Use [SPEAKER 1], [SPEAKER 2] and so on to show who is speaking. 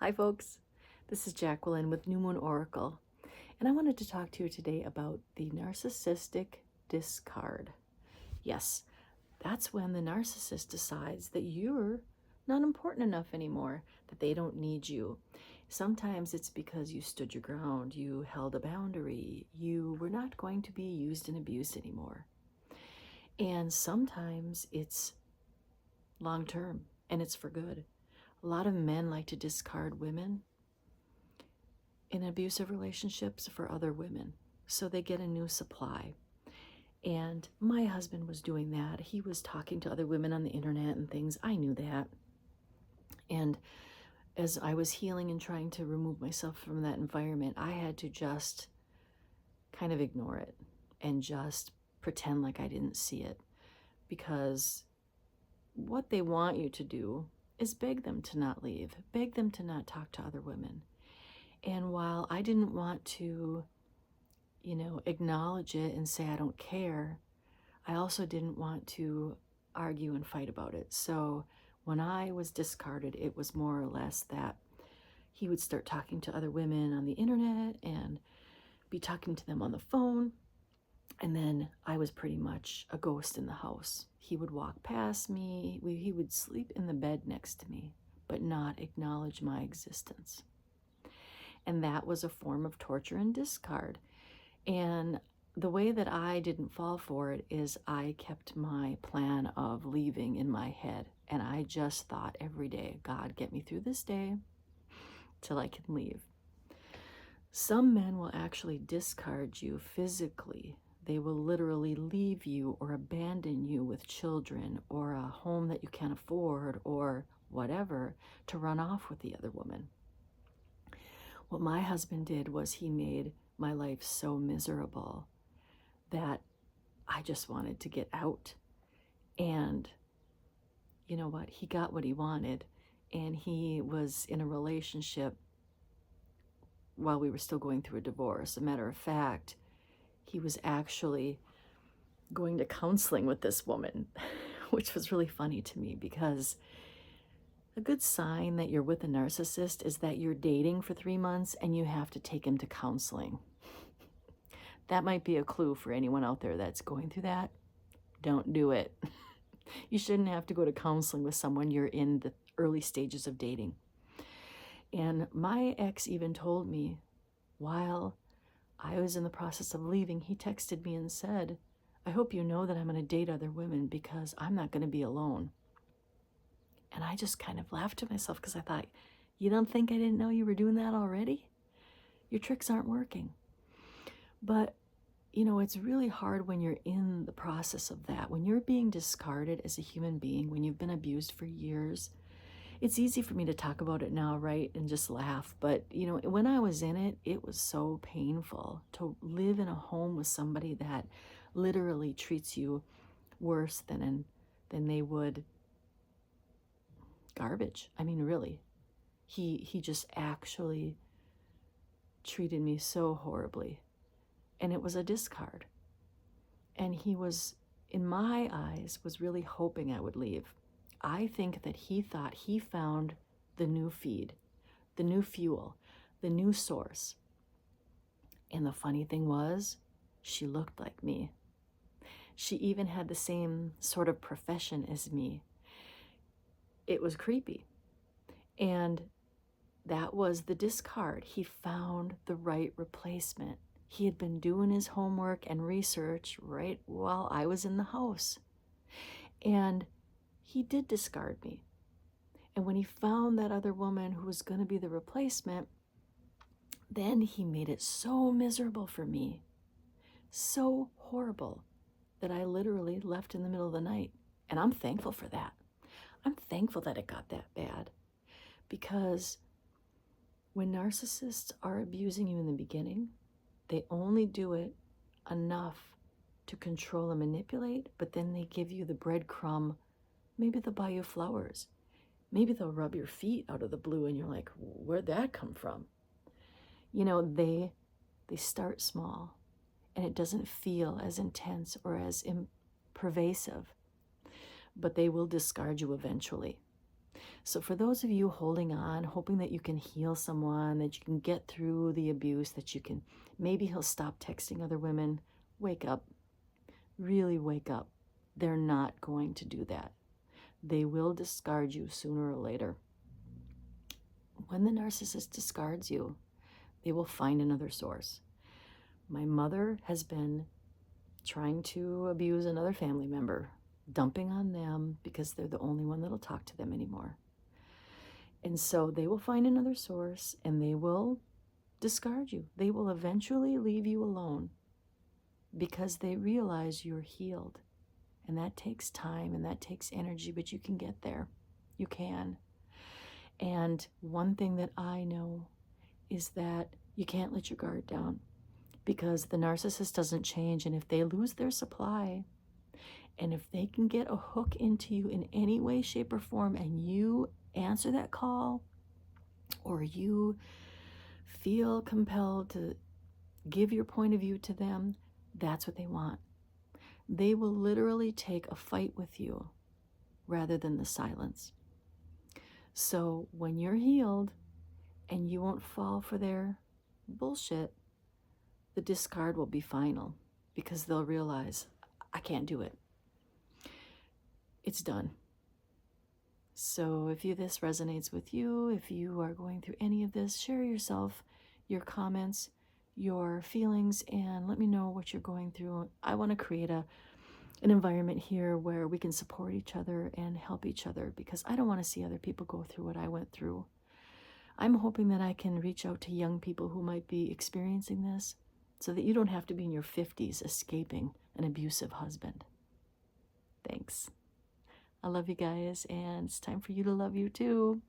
[SPEAKER 1] Hi folks, this is Jacqueline with New Moon Oracle, and I wanted to talk to you today about the narcissistic discard. Yes, that's when the narcissist decides that you're not important enough anymore, that they don't need you. Sometimes it's because you stood your ground, you held a boundary, you were not going to be used and abused anymore. And sometimes it's long term and it's for good. A lot of men like to discard women in abusive relationships for other women, so they get a new supply. And my husband was doing that. He was talking to other women on the internet and things. I knew that. And as I was healing and trying to remove myself from that environment, I had to just kind of ignore it and just pretend like I didn't see it, because what they want you to do is beg them to not leave, beg them to not talk to other women. And while I didn't want to, acknowledge it and say I don't care, I also didn't want to argue and fight about it. So when I was discarded, it was more or less that he would start talking to other women on the internet and be talking to them on the phone. And then I was pretty much a ghost in the house. He would walk past me. He would sleep in the bed next to me, but not acknowledge my existence. And that was a form of torture and discard. And the way that I didn't fall for it is I kept my plan of leaving in my head. And I just thought every day, God, get me through this day till I can leave. Some men will actually discard you physically. They will literally leave you or abandon you with children or a home that you can't afford or whatever to run off with the other woman. What my husband did was he made my life so miserable that I just wanted to get out. And you know what? He got what he wanted, and he was in a relationship while we were still going through a divorce. A matter of fact, he was actually going to counseling with this woman, which was really funny to me, because a good sign that you're with a narcissist is that you're dating for 3 months and you have to take him to counseling. That might be a clue for anyone out there that's going through that. Don't do it. You shouldn't have to go to counseling with someone you're in the early stages of dating. And my ex even told me, while I was in the process of leaving, he texted me and said, I hope you know that I'm going to date other women because I'm not going to be alone. And I just kind of laughed to myself because I thought, you don't think I didn't know you were doing that already? Your tricks aren't working. But, it's really hard when you're in the process of that. When you're being discarded as a human being, when you've been abused for years, it's easy for me to talk about it now, right? And just laugh. But, when I was in it, it was so painful to live in a home with somebody that literally treats you worse than they would garbage. I mean, really. He just actually treated me so horribly. And it was a discard. And he was, in my eyes, was really hoping I would leave. I think that he thought he found the new feed, the new fuel, the new source. And the funny thing was, she looked like me. She even had the same sort of profession as me. It was creepy. And that was the discard. He found the right replacement. He had been doing his homework and research right while I was in the house. And he did discard me. And when he found that other woman who was going to be the replacement, then he made it so miserable for me, so horrible, that I literally left in the middle of the night. And I'm thankful for that. I'm thankful that it got that bad, because when narcissists are abusing you in the beginning, they only do it enough to control and manipulate, but then they give you the breadcrumb. Maybe they'll buy you flowers. Maybe they'll rub your feet out of the blue and you're like, where'd that come from? They start small and it doesn't feel as intense or as pervasive, but they will discard you eventually. So for those of you holding on, hoping that you can heal someone, that you can get through the abuse, that you can, maybe he'll stop texting other women, wake up. Really wake up. They're not going to do that. They will discard you sooner or later. When the narcissist discards you, they will find another source. My mother has been trying to abuse another family member, dumping on them because they're the only one that'll talk to them anymore. And so they will find another source and they will discard you. They will eventually leave you alone because they realize you're healed. And that takes time and that takes energy, but you can get there. You can. And one thing that I know is that you can't let your guard down, because the narcissist doesn't change. And if they lose their supply, and if they can get a hook into you in any way, shape, or form, and you answer that call, or you feel compelled to give your point of view to them, that's what they want. They will literally take a fight with you rather than the silence. So when you're healed and you won't fall for their bullshit, the discard will be final, because they'll realize, I can't do it. It's done. So if this resonates with you, if you are going through any of this, share yourself, your comments, your feelings, and let me know what you're going through. I want to create an environment here where we can support each other and help each other, because I don't want to see other people go through what I went through. I'm hoping that I can reach out to young people who might be experiencing this, so that you don't have to be in your 50s escaping an abusive husband. Thanks. I love you guys, and it's time for you to love you too.